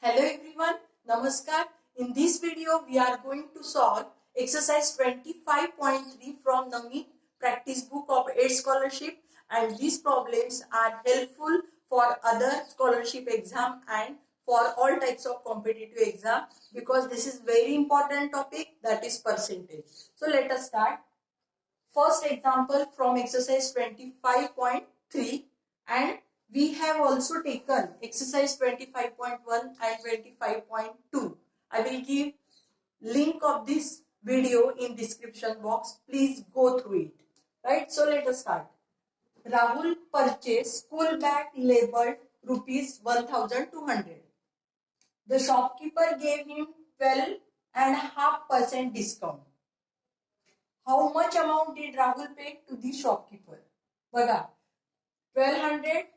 Hello everyone, Namaskar. In this video, we are going to solve exercise 25.3 from Navneet practice book of 8 scholarship, and these problems are helpful for other scholarship exam and for all types of competitive exam because this is very important topic, that is percentage. So let us start. First example from exercise 25.3, and we have also taken exercise 25.1 and 25.2. I will give link of this video in description box. Please go through it. Right? So let us start. Rahul purchased school bag labeled rupees 1200. The shopkeeper gave him 12.5% discount. How much amount did Rahul pay to the shopkeeper? बघा 1200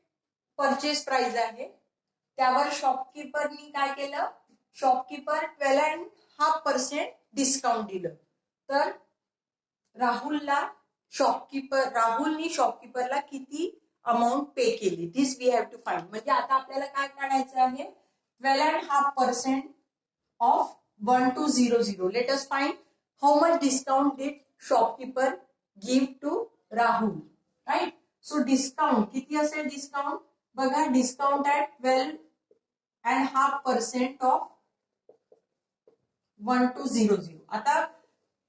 purchase price आहे, त्यावर शॉपकीपरनी काय केलं, shopkeeper 12.5% discount दिलं. तर राहुलनी शॉपकीपरला किती amount पे केली, दिस we have to find. म्हणजे आता आपल्याला काय काढायचं आहे, 12.5% of 1200. Let us find how much discount did shopkeeper give to Rahul, right? So discount किती असेल, डिस्काउंट बघा, डिस्काउंट ॲट 12.5% ऑफ 1200. आता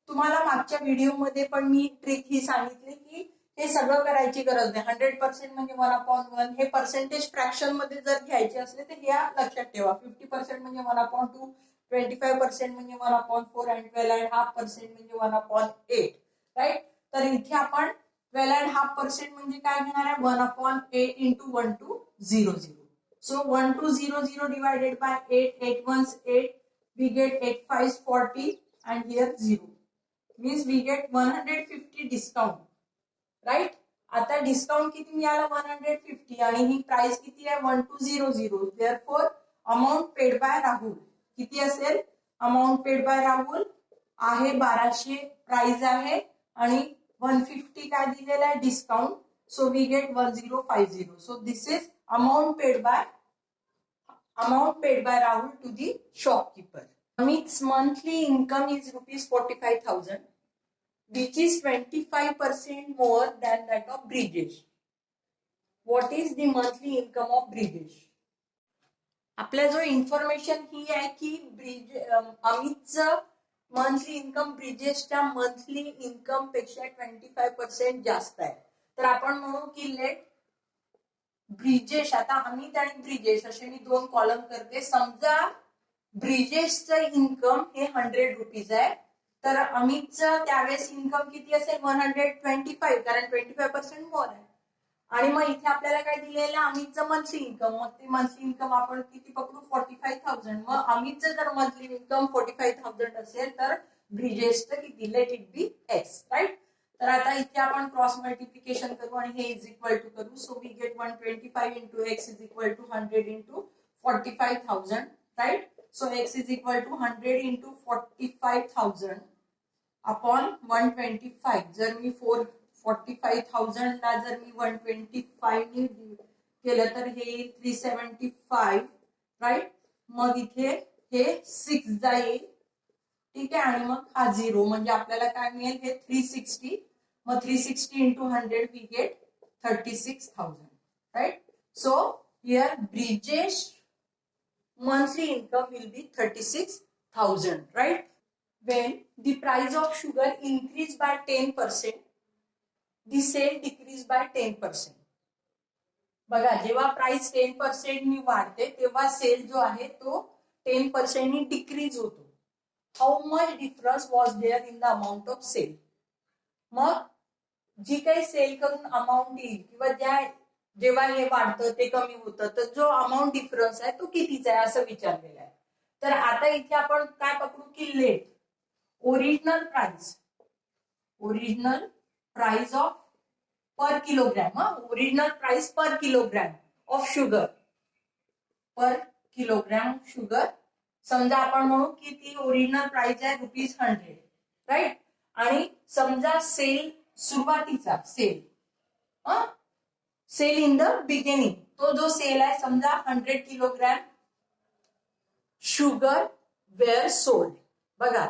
तुम्हाला मागच्या व्हिडिओ मध्ये पण मी ट्रिक ही सांगितली की हे सगळं करायची गरज नाही. 100% म्हणजे 1/1. हे पर्सेंटेज फ्रॅक्शन मध्ये जर घ्यायचे असले तर हे लक्षात ठेवा. 50% म्हणजे 1/2, 25% म्हणजे 1/4 आणि 12.5% म्हणजे 1/8. राईट? तर इथे आपण 12.5% म्हणजे काय घेणार आहे, 1/8 into 1200. So 1200 divided by 8, 8 ones 8, we get 8 5s 40 and here 0. Means we get 150 discount. Right? आता डिस्काउंट किती मिळाला, 150, आणि ही प्राइस किती आहे, 1200. Therefore amount paid by Rahul किती असेल, अमाऊंट पेड बाय राहुल आहे 1200 प्राइस आहे आणि 150 काय दिलेला आहे, discount. So we get 1050. So this is amount paid by Rahul to the shopkeeper. Amit's monthly income is rupees 45,000, which is 25% more than that of Brijesh. What is the monthly income of Brijesh? आपल्या जो information ही आहे की अमितचं monthly income ब्रिजेशच्या monthly income पेक्षा 25% जास्त आहे. तर आपण म्हणू की लेट ब्रिजेश, आता अमित आणि ब्रिजेश असे मी 2 कॉलम करते. समजा ब्रिजेशचं इन्कम हे 100 रुपीज आहे, तर अमितचं त्यावेळेस इन्कम किती असेल, 125, कारण 25% मोर आहे. आणि मग इथे आपल्याला काय दिलेलं, अमितचं मंथली इन्कम. मग ते मंथली इन्कम आपण किती पकडू, 45,000. मग अमितचं जर मंथली इन्कम 45,000 असेल तर ब्रिजेशचं किती, let it be x. Right? तर आता इथे आपण क्रॉस मल्टिप्लिकेशन करू आणि हे इज इक्वल टू करू. So we get 125 into x is equal to 100 into 45,000. Right? So x is equal to 100 into 45,000 upon 125. जर मी 45,000 ला जर मी 125 ने केलं तर हे 375. राईट? मग इथे हे 6 जाईल, ठीक आहे, आणि मग हा 0, म्हणजे आपल्याला काय मिळेल, हे 360. मग 360 into 100 we get 36,000. Right? So here Brijesh monthly income will be 36,000. Right? When the price of sugar increased by 10%, the sale decreased by 10%. बघा, जेव्हा प्राइस 10% नी वाढते तेव्हा सेल जो आहे तो 10% नी डिक्रीज होतो. How much difference was there in the amount of sale. मग जी काही सेल करून अमाऊंट येईल किंवा जेव्हा हे वाढतं ते कमी होतं, तर जो अमाऊंट डिफरन्स आहे तो कितीचा आहे असं विचारलेलं आहे. तर आता इथे आपण काय पकडू की let original price of per kilogram. Original price per kilogram of sugar, per kilogram sugar. समजा आपण म्हणू की ती ओरिजिनल प्राइस आहे ₹100. राईट? आणि समजा सेल सुरुवातीचा सेल इन द बिगिनिंग, तो जो सेल आहे समजा 100 किलोग्राम शुगर वेअर सोल्ड. बघा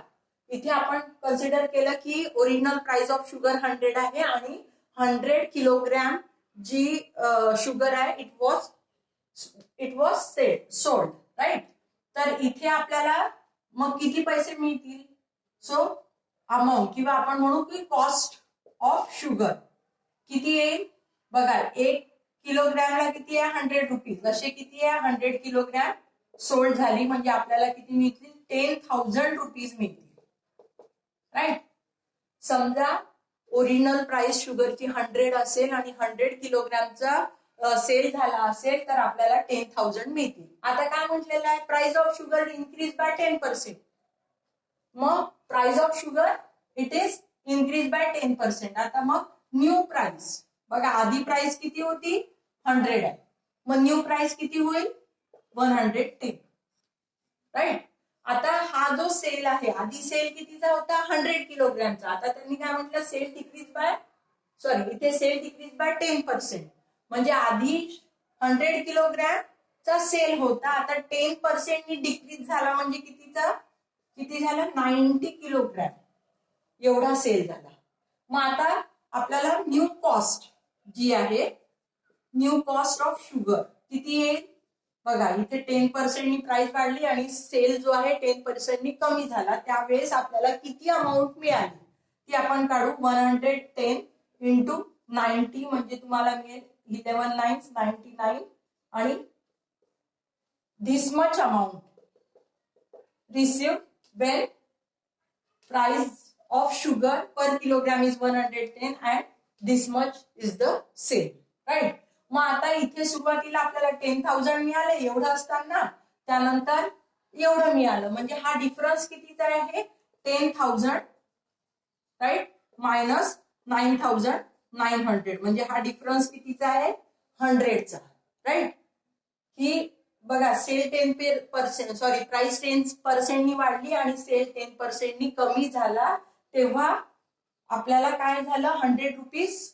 इथे आपण कन्सिडर केलं की ओरिजिनल प्राइस ऑफ शुगर 100 आहे आणि 100 किलोग्रॅम जी शुगर आहे इट वॉज सोल्ड, राईट. तर इथे आपल्याला मग किती पैसे मिळतील? सो अमाऊंट किंवा आपण म्हणू की कॉस्ट ऑफ शुगर किती येईल? बघा 1 किलोग्रॅमला किती आहे? 100 रुपीज. असे किती आहे? 100 किलोग्रॅम सोल्ड झाली म्हणजे आपल्याला किती मिळतील? 10,000 रुपीज मिळतील, राईट. समजा ओरिजिनल प्राइस शुगरची 100 असेल आणि 100 किलोग्रॅमचा सेल झाला असेल तर आपल्याला 10,000 मिळतील. आता काय म्हटलेलं आहे? Price of sugar increase by 10%. मग price of sugar it is increase by 10%. आता मग न्यू प्राइस बघा आधी प्राइस किती होती? 100 आहे. मग न्यू प्राइस किती होईल? 110, राईट. आता हा जो सेल आहे आधी सेल कितीचा होता? 100 किलोग्रॅमचा. आता त्यांनी काय म्हटलं? सेल इथे सेल डिक्रीज बाय 10%. म्हणजे आधी 100 किलोग्रॅमचा सेल होता, आता 10% डिक्रीज झाला म्हणजे किती झाला? 90 किलोग्रॅम एवढा सेल झाला. मग आता आपल्याला न्यू कॉस्ट जी आहे, न्यू कॉस्ट ऑफ शुगर किती येईल? बघा इथे 10% प्राइस वाढली आणि सेल जो आहे 10% कमी झाला. त्यावेळेस आपल्याला किती अमाऊंट मिळाली ती आपण काढू. 110 इंटू 90 म्हणजे तुम्हाला मिळेल 11 9 99 आणि this much amount received when price of sugar per kilogram is 110 and this much is the sale, right. मग आता इथे सुरुवातीला आपल्याला 10,000 मिळाले एवढं असताना त्यानंतर एवढं मिळालं म्हणजे हा डिफरन्स कितीचा आहे? 10,000, राईट, मायनस 9,900 म्हणजे हा डिफरन्स कितीचा आहे? 100चा, राईट. ही बघा सेल 10% प्राइस 10% वाढली आणि सेल 10% कमी झाला तेव्हा आपल्याला काय झालं? 100 रुपीज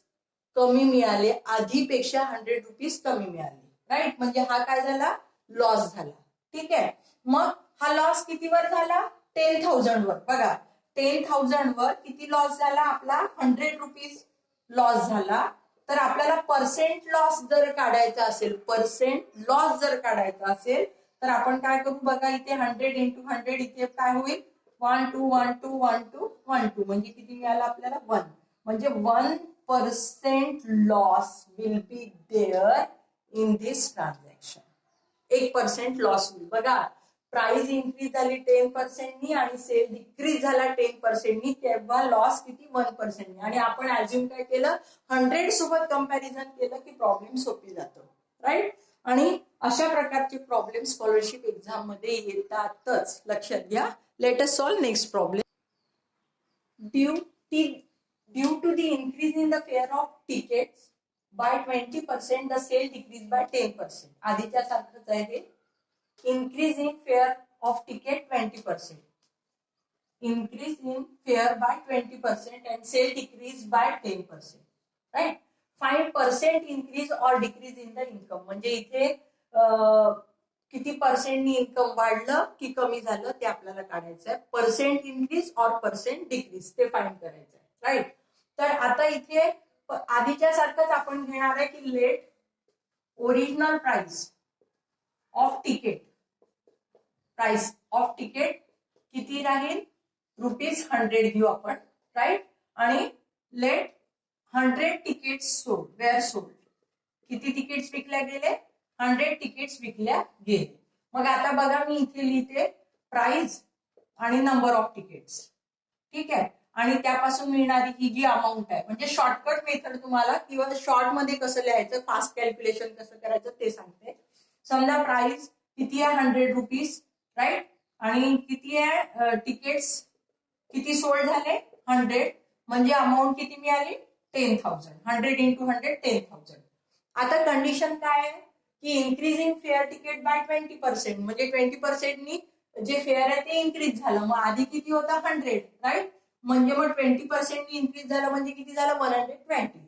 कमी मिळाले, आधीपेक्षा 100 रुपीज कमी मिळाले, राईट. म्हणजे हा काय झाला? लॉस झाला, ठीक आहे. मग हा लॉस कितीवर झाला? 10,000 वर. बघा 10,000 वर किती लॉस झाला आपला? 100 रुपीज लॉस झाला. तर आपल्याला पर्सेंट लॉस जर काढायचा असेल तर आपण काय करू? बघा इथे 100 इंटू 100 इथे काय होईल? 1 2 1 2 1 2 1 2 म्हणजे किती मिळालं आपल्याला? 1. म्हणजे 1% loss will be there in this transaction. 1% loss होईल. बघा प्राइस इन्क्रीज झाली 10% आणि सेल डिक्रीज झाला 10% तेव्हा लॉस किती? 1%. आणि आपण ऍज्युम काय केलं? 100 सोबत कंपॅरिझन केलं की प्रॉब्लेम सोपी जातो, राईट. आणि अशा प्रकारचे प्रॉब्लेम स्कॉलरशिप एक्झाम मध्ये येतातच, लक्षात घ्या. Late us solve next problem. Due to the increase in the fare of tickets by 20%, the sale decreased by 10%. आधीच्या सारखंच आहे हे. Increase in fare of ticket 20%. Increase in fare by 20% and sale decreased by 10%. Right? 5% increase or decrease in the income. म्हणजे इथे किती पर्सेंटनी income वाढलं की कमी झालं ते आपल्याला काढायचं आहे. पर्सेंट इन्क्रीज और पर्सेंट डिक्रीज ते फाइंड करायचं आहे, राईट. तर आता इथे आधीच्या सारखंच आपण घेणार आहे की let original price of ticket किती राहील? ₹100 घेऊ आपण, राईट. आणि लेट 100 तिकीट्स सोल्ड. किती तिकीट्स विकल्या गेले? 100 तिकीट्स विकल्या गेले. मग आता बघा मी इथे लिहिते प्राइस आणि नंबर ऑफ तिकीट्स, ठीक आहे. आणि त्यापासून मिळणारी ही जी अमाऊंट आहे म्हणजे शॉर्टकट मेथड तुम्हाला किंवा शॉर्ट मध्ये कसं लिहायचं, फास्ट कॅल्क्युलेशन कसं करायचं ते सांगते. समजा प्राइस किती आहे? 100 रुपीज, राईट. आणि किती आहे? तिकीट्स किती सोल्ड झाले? 100. म्हणजे अमाऊंट किती मिळाली? 10,000. 100 इंटू 100 10,000. आता कंडिशन काय आहे की इन्क्रीजिंग फेअर तिकीट बाय 20%. म्हणजे 20%नी जे फेअर आहे ते इन्क्रीज झालं. मग आधी किती होता? 100, राईट. म्हणजे मग 20% इन्क्रीज झालं म्हणजे किती झालं? 120.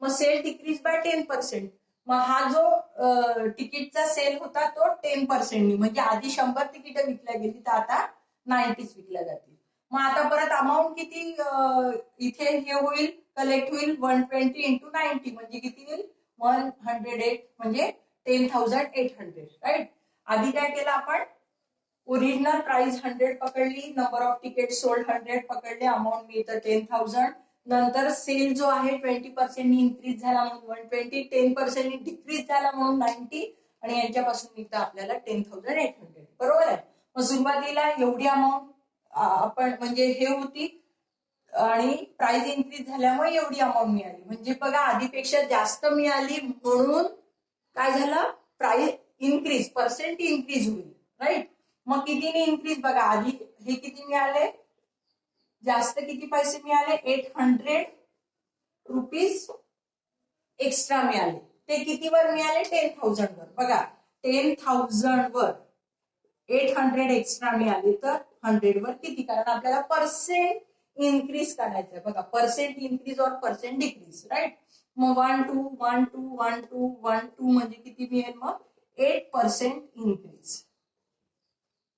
मग सेल डिक्रीज बाय 10%. मग हा जो तिकीटचा सेल होता तो 10%, म्हणजे आधी 100 तिकीट विकल्या गेली तर आता 90 विकल्या जातील. मग आता परत अमाऊंट किती इथे हे होईल, कलेक्ट होईल, 120 इंटू 90 म्हणजे किती होईल, 108 म्हणजे 10,800. राईट. आधी काय केलं आपण, ओरिजिनल प्राइस 100 पकडली, नंबर ऑफ तिकीट सोल्ड 100 पकडले, अमाऊंट मिळतं 10,000. नंतर सेल जो आहे 20% इन्क्रीज झाला म्हणून 120, 10% डिक्रीज झाला म्हणून 90, आणि यांच्यापासून मिळतं आपल्याला 10,800. बरोबर आहे. मग सुरुवातीला एवढी अमाऊंट आपण म्हणजे हे होती, आणि प्राइस इन्क्रीज झाल्यामुळे एवढी अमाऊंट मिळाली. म्हणजे बघा आधीपेक्षा जास्त मिळाली म्हणून काय झालं, प्राइस इन्क्रीज, पर्सेंट इन्क्रीज होईल. राईट. मग कितीने इन्क्रीज बघा, आधी हे किती मिळाले, जास्त किती पैसे मिळाले, 800 रुपीज एक्स्ट्रा मिळाले. ते कितीवर मिळाले, 10,000 वर. बघा 10,000 वर 800 एक्स्ट्रा मिळाले तर 100 वर किती, कारण आपल्याला पर्सेंट इन्क्रीज करायचंय. बघा पर्सेंट इन्क्रीज और पर्सेंट डिक्रीज. राईट. मग 1 2 1 2 1 2 1 2 म्हणजे किती मिळेल, मग 8% इन्क्रीज.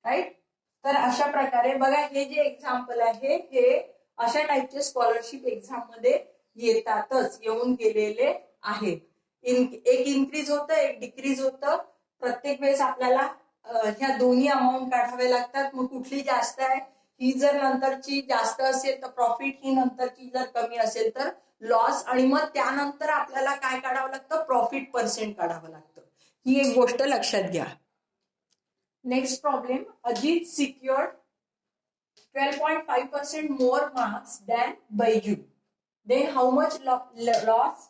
राईट. तर अशा प्रकारे बघा हे जे एक्झाम्पल आहे हे अशा टाईपचे स्कॉलरशिप एक्झाम मध्ये येतातच, येऊन गेलेले आहेत. एक इन्क्रीज होतं, एक डिक्रीज होतं. प्रत्येक वेळेस आपल्याला ह्या दोन्ही अमाऊंट काढावे लागतात. मग कुठली जास्त आहे, ही जर नंतरची जास्त असेल तर प्रॉफिट, ही नंतरची जर कमी असेल तर लॉस, आणि मग त्यानंतर आपल्याला काय काढावं लागतं, प्रॉफिट पर्सेंट काढावं लागतं. ही एक गोष्ट लक्षात घ्या. Next problem, Ajit secured 12.5% more marks than Baiju. Then how much loss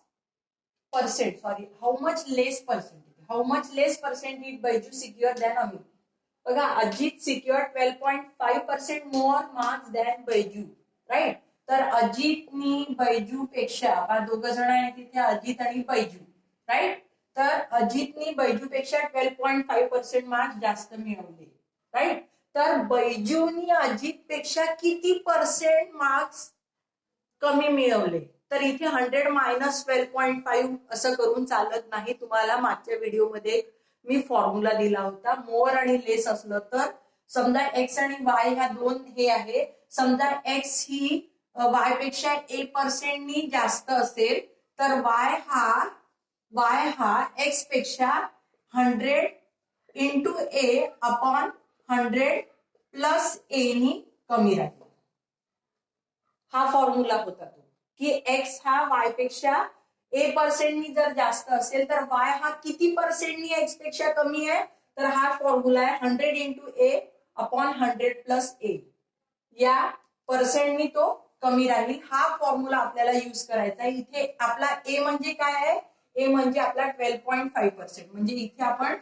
percent? Sorry, how much less percent? How much less percent did Baiju secure than Amit? बघा Ajit secured 12.5% more marks than Baiju. Right. तर अजितनी बैजू पेक्षा, दोघ जण आहेत तिथे, अजित आणि Byju's. Right. तर अजितनी बैजूपेक्षा 12.5% मार्क्स जास्त मिळवले. राईट. तर बैजूनी अजितपेक्षा किती पर्सेंट मार्क्स कमी मिळवले, तर इथे 100 मायनस 12.5 असं करून चालत नाही. तुम्हाला मागच्या व्हिडिओमध्ये मी फॉर्म्युला दिला होता. मोर आणि लेस असलं तर, समजा एक्स आणि वाय ह्या दोन हे आहे, समजा एक्स ही वाय पेक्षा 1% जास्त असेल तर वाय हा एक्स पेक्षा 100 इंटू ए अपॉन 100 प्लस ए नी कमी राहील. हा फॉर्म्युला होता तो, की एक्स हा वाय पेक्षा 1% जर जास्त असेल तर वाय हा किती पर्सेंटनी एक्स पेक्षा कमी आहे, तर हा फॉर्म्युला आहे 100 इंटू ए अपॉन 100 प्लस ए. या पर्सेंटनी तो कमी राहील. हा फॉर्म्युला आपल्याला यूज करायचा आहे. इथे आपला ए म्हणजे काय आहे, ए म्हणजे आपला 12.5%, म्हणजे इथे आपण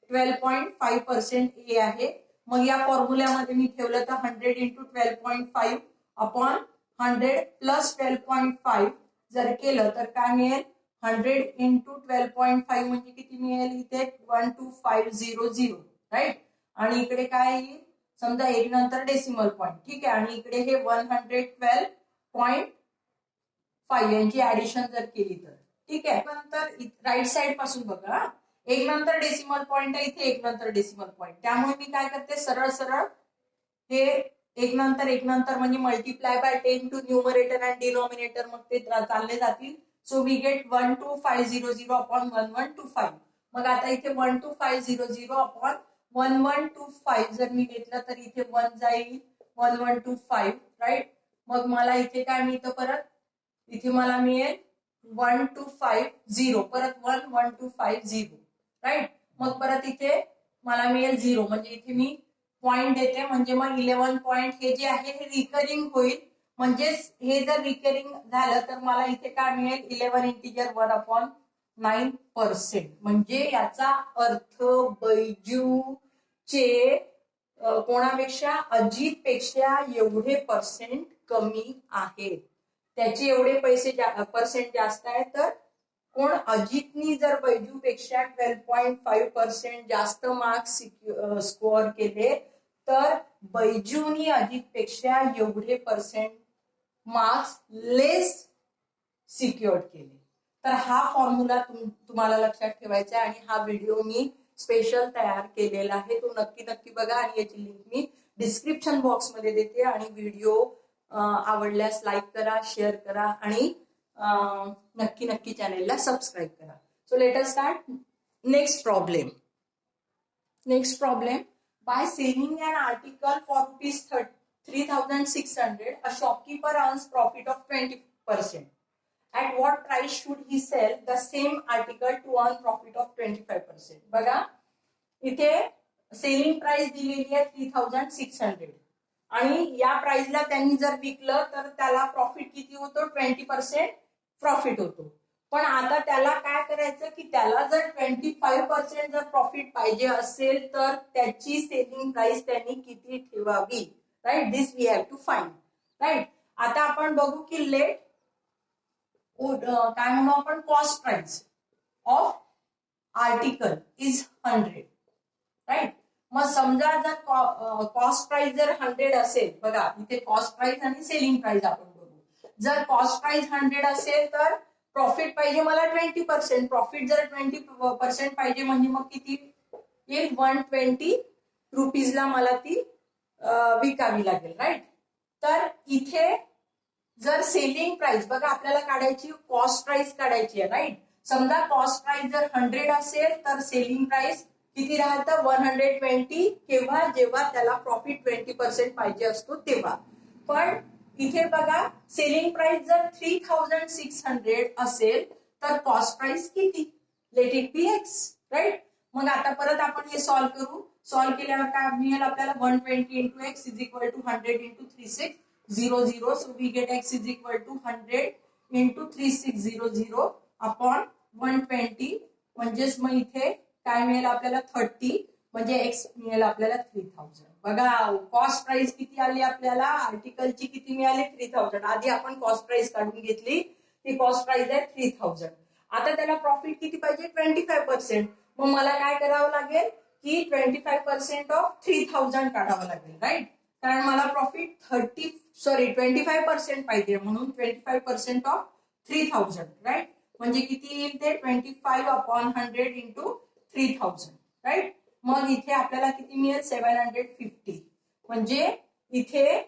12.5% ए आहे. मग या फॉर्म्युल्यामध्ये मी ठेवलं तर 100 इंटू 12.5 अपॉन 100 प्लस 12.5 जर केलं तर काय मिळेल, 100 इंटू 12.5 म्हणजे किती मिळेल, इथे 12500. राईट. आणि इकडे काय येईल, समजा एक नंतर डेसिमल पॉइंट. ठीक आहे. आणि इकडे हे 112.5 यांची ऍडिशन जर केली तर ठीक आहे. नंतर राईट साइड पासून बघा, एक नंतर डेसिमल पॉइंट आहे, इथे एक नंतर डेसिमल पॉइंट. त्यामुळे मी काय करते, सरळ सरळ हे एक नंतर म्हणजे multiply by 10 to numerator and denominator, मग ते चालले जातील. So we get 12500 upon 1125. मग आता इथे 12500 अपॉन 1125 जर मी घेतलं तर इथे 1 जाईल, 1125. राईट. मग मला इथे काय मिळतं, परत इथे मला मिळेल 1250, परत 1250. राईट. मग परत इथे मला मिळेल 0, म्हणजे इथे मी पॉइंट देते, म्हणजे मग 11 पॉइंट हे जे आहे हे रिकरिंग होईल. म्हणजेच हे जर रिकरिंग झालं तर मला इथे काय मिळेल, 11 इंटिजर 1 अपॉन 9%. म्हणजे याचा अर्थ बैजूचे कोणापेक्षा, अजित पेक्षा एवढे पर्सेंट कमी आहेत. त्याचे एवढे पर्सेंट जास्त आहे. तर कोण, अजितनी जर बैजू पेक्षा 12.5% जास्त मार्क्स स्कोअर केले तर बैजूनी अजित पेक्षा एवढे पर्सेंट मार्क्स लेस सिक्युअर्ड केले. तर हा फॉर्म्युला तुम्हाला लक्षात ठेवायचा आहे आणि हा व्हिडिओ मी स्पेशल तयार केलेला आहे, तो नक्की बघा आणि याची लिंक मी डिस्क्रिप्शन बॉक्स मध्ये देते. आणि व्हिडिओ आवडल्यास लाईक करा, शेअर करा आणि नक्की चॅनेलला सबस्क्राईब करा. So let us start. Next problem. By selling an article for rupees 3,600, a shopkeeper earns profit of 20%. At what price should he sell the same article to earn profit of 25%? बघा, इथे selling price दिलेली आहे 3,600 आणि या प्राइसला त्यांनी जर विकलं तर त्याला प्रॉफिट किती होतो? 20% प्रॉफिट होतो. पण आता त्याला काय करायचं की त्याला जर 25% जर प्रॉफिट पाहिजे असेल तर त्याची सेलिंग प्राइस त्यांनी किती ठेवावी? Right, this we have to find. Right, आता आपण बघू की लेट काय म्हणू आपण, cost price of article is 100. Right, मग समजा जर कॉस्ट प्राइस जर 100 असेल, बघा इथे कॉस्ट प्राइस आणि सेलिंग प्राइस आपण बघू. जर कॉस्ट प्राइस 100 असेल तर प्रॉफिट पाहिजे मला 20%. प्रॉफिट जर 20% पाहिजे म्हणजे मग किती येईल? 120 रुपीजला मला ती विकावी लागेल. राईट, तर इथे जर सेलिंग प्राइस बघा आपल्याला काढायची, कॉस्ट प्राइस काढायची आहे. राईट, समजा कॉस्ट प्राइस जर 100 असेल तर सेलिंग प्राइस किती राहतं? 120. केव्हा? जेव्हा त्याला प्रॉफिट 20% पाहिजे असतो तेव्हा. पण इथे बघा सेलिंग प्राइस जर 3,600 असेल तर कॉस्ट प्राइस किती? Let it be x. Right, मग आता परत आपण हे सॉल्व्ह करू. सॉल्व्ह केल्यावर काय मिळेल आपल्याला? 120 into x is equal to 100 into 3600. So we get x is equal to 100 into 3600 upon 120. म्हणजेच मग इथे काय मिळेल आपल्याला? 30. म्हणजे एक्स मिळेल आपल्याला 3000. बघा कॉस्ट प्राइस किती आली आपल्याला? आर्टिकलची किती मिळाली? 3000. आधी आपण कॉस्ट प्राइस काढून घेतली, ती कॉस्ट प्राइस आहे 3000. आता त्याला प्रॉफिट किती पाहिजे? 25%. मग मला काय करावं लागेल की 25% ऑफ 3000 काढावं लागेल. राईट, कारण मला प्रॉफिट 25% पाहिजे म्हणून 25% ऑफ 3000. राईट, म्हणजे किती येईल ते? 25 अपॉन 100 इंटू 3000. राईट, मग इथे आपल्याला किती मिळेल? 750. म्हणजे इथे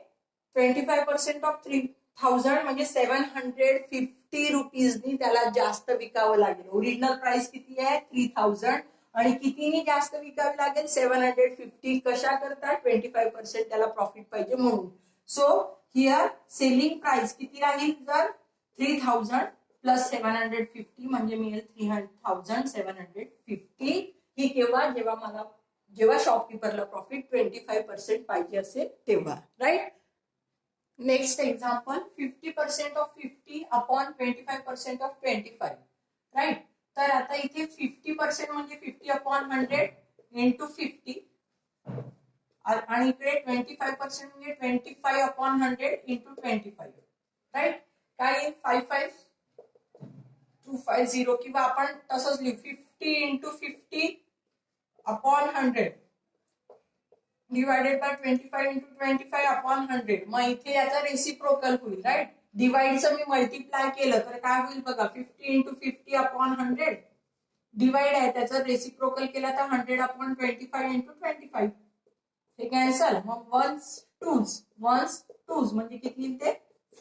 25% ऑफ 3000 म्हणजे 750 रुपीजनी त्याला जास्त विकावं लागेल. ओरिजिनल प्राइस किती आहे? 3000 आणि कितीनी जास्त विकावी लागेल? 750. कशा करता? 25% त्याला प्रॉफिट पाहिजे म्हणून. सो हिअर सेलिंग प्राइस किती राहील? जर 3000 प्लस 750 म्हणजे मिळेल 3750. ही केव्हा? जेव्हा शॉपकीपरला प्रॉफिट 25% पाहिजे असेल तेव्हा. Right, next example. 50% of 50 upon 25% of 25. Right, तर आता इथे 50% म्हणजे 50 अपॉन 100 इंटू 50 आणि इकडे 25% म्हणजे 25 अपॉन 100 इंटू 25. राईट, काय 55250 किंवा आपण तसंच लिहू 50 into 50 upon 100 divided by 25 into 25 upon 100. मग इथे याचा रेसिप्रोकल होईल. राईट, डिवाइडचं मी मल्टिप्लाय केलं तर काय होईल बघा? 50 इंटू 50 अपॉन 100 डिवाइड आहे, त्याचं रेसिप्रोकल केलं तर 100 अपॉन 25 इंटू 25. हे कॅन्सल. मग वन्स टूज म्हणजे किती येईल ते?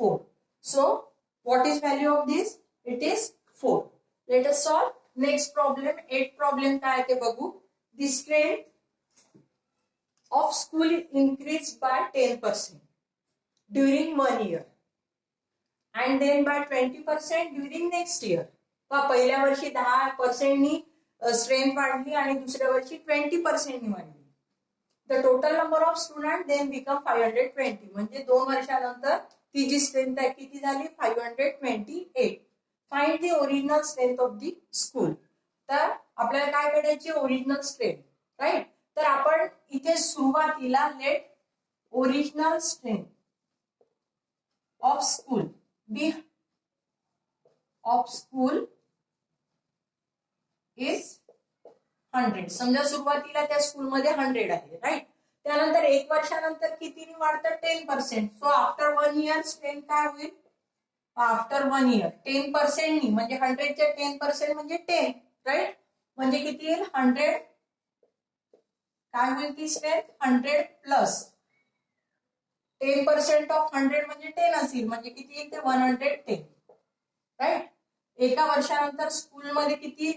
4. So what is value of this? It is 4. Late us solve next problem. 8 problem काय ते बघू. The strength of school increased by 10% during 1 year and then by 20% during next year. पहिल्या वर्षी 10% नी स्ट्रेंथ वाढली आणि दुसऱ्या वर्षी 20% नी वाढली. The total number of student then become 520. म्हणजे 2 वर्षानंतर ती जी स्ट्रेंथ आहे किती झाली? 528. Find the original strength of the school. तर आपल्याला काय करायची? Original strength. राईट, तर आपण इथे सुरुवातीला let original strength of school is 100. समजा सुरुवातीला त्या स्कूलमध्ये 100 आहे. राईट, त्यानंतर 1 वर्षानंतर कितीने वाढतं? 10%. सो आफ्टर 1 इयर स्ट्रेंथ काय होईल? आफ्टर 1 year 10% म्हणजे 100च्या 10% म्हणजे 10, राईट? म्हणजे किती येईल? 100. काय होईल ती स्ट्रेंथ? 100 प्लस 10% ऑफ 100 म्हणजे 10 असेल, म्हणजे किती येईल ते? 110, राईट? एका वर्षानंतर स्कूलमध्ये किती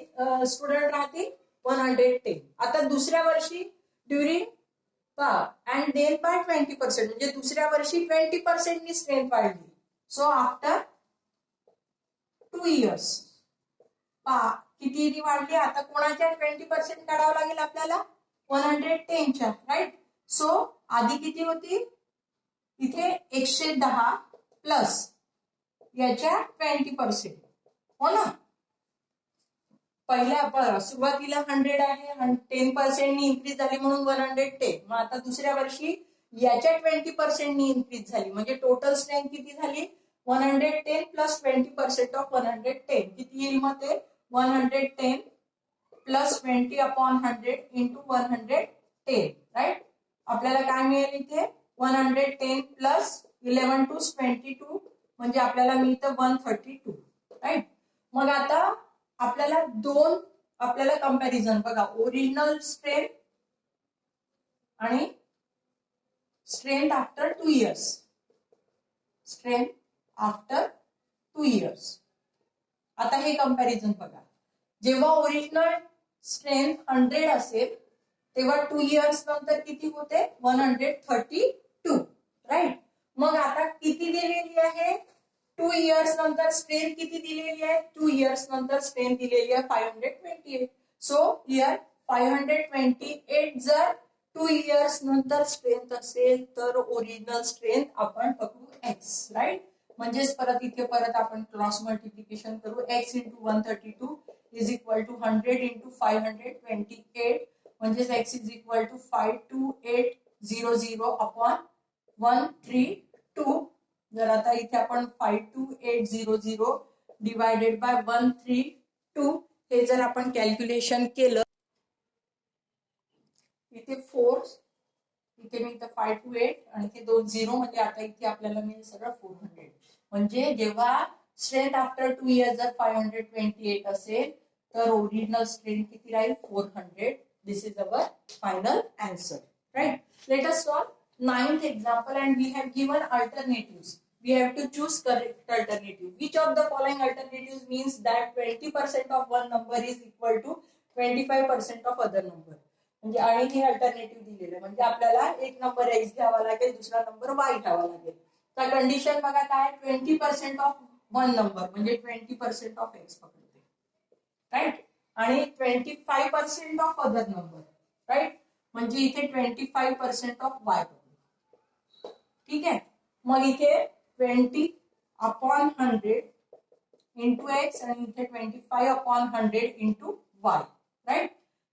स्टुडंट राहतील? 110. आता दुसऱ्या वर्षी ड्युरिंग अँड देन बाय 20%, म्हणजे दुसऱ्या वर्षी 20% नी स्ट्रेंथ वाढली. सो आफ्टर 2 years किती वाढली? आता कोणाच्या 20% काढावं लागेल आपल्याला? 110च्या, राईट? सो आधी किती होती? इथे 110 प्लस याच्या 20%, हो ना? पहिल्या सुरुवातीला 100 आहे, 10% नी इन्क्रीज झाली म्हणून 110. मग आता दुसऱ्या वर्षी याच्या 20% नी इन्क्रीज झाली, म्हणजे टोटल स्ट्रेंथ किती झाली? 110 प्लस 20% ऑफ 110 किती येईल? मग ते 110 प्लस 20/100 इंटू 110, राईट? आपल्याला काय मिळेल इथे? 110 प्लस 11 टू 22 म्हणजे आपल्याला मिळतं 132, राईट? मग आता आपल्याला कंपॅरिझन बघा, ओरिजिनल स्ट्रेंथ आणि strength after 2 years. Strength after 2 years. आता हे कंपॅरिझन बघा. जेव्हा ओरिजिनल स्ट्रेंथ 100 असेल तेव्हा 2 years नंतर किती होते? 132, राईट? मग आता किती दिलेली आहे? 2 years नंतर स्ट्रेंथ किती दिलेली आहे? 2 years नंतर स्ट्रेंथ दिलेली आहे 528. सो हियर 528 जर 2 years नंतर स्ट्रेंथ असेल तर ओरिजिनल स्ट्रेंथ आपण पकडू x, राईट? म्हणजेच परत इथे आपण क्रॉस मल्टिप्लिकेशन करू. x into 132 is equal to 100 into 528 म्हणजेच x is equal to 52800 upon 132. जर आता इथे आपण 52800 डिवायडेड बाय 132 हे जर आपण कॅल्क्युलेशन केलं, इथे 4, इथे मिळतं 528 आणि इथे 2 0, म्हणजे आता इथे आपल्याला मिळेल सगळं 400. म्हणजे जेव्हा स्ट्रेंथ आफ्टर 2 years जर 528 असेल तर ओरिजिनल स्ट्रेंथ किती राहील? 400. This is our final answer, right? Let us solve 9th example and we have given alternatives. We have to choose correct alternative. Which of the following alternatives means that 20% of one number is equal to 25% of other number? म्हणजे आणि हे alternative दिलेलं म्हणजे आपल्याला एक number x घ्यावा लागेल, दुसरा नंबर y घ्यावा लागेल. तर कंडिशन बघा काय? 20% ऑफ वन नंबर म्हणजे 20% ऑफ x पकडते, राईट? आणि 25% ऑफ अदर नंबर, राईट? म्हणजे इथे 25% ऑफ y पकडते, ठीक आहे? मग इथे 20/100 इंटू x आणि इथे 25/100 इंटू y, राईट?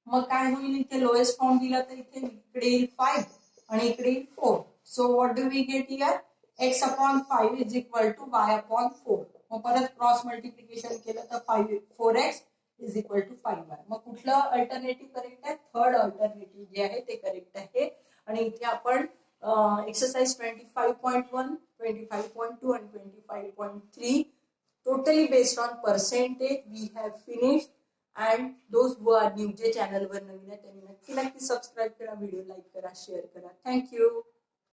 मग काय होईल? इथे लोएस्ट फॉर्म दिला तर इथे इकडे येईल 5 आणि इकडे येईल 4. So what do we get here? x/5 is equal to y/4. मग परत क्रॉस मल्टिप्लिकेशन केलं तर 4x is equal to 5y. मग कुठलं अल्टरनेटिव्ह करेक्ट आहे? थर्ड अल्टरनेटिव्ह जे आहे ते करेक्ट आहे. आणि इथे आपण exercise 25.1, 25.2 and 25.3 totally based on percentage we have finished. And those who are new जे चॅनलवर नवीन आहे त्यांनी नक्की सबस्क्राईब करा, व्हिडिओ लाईक करा, शेअर करा. थँक्यू.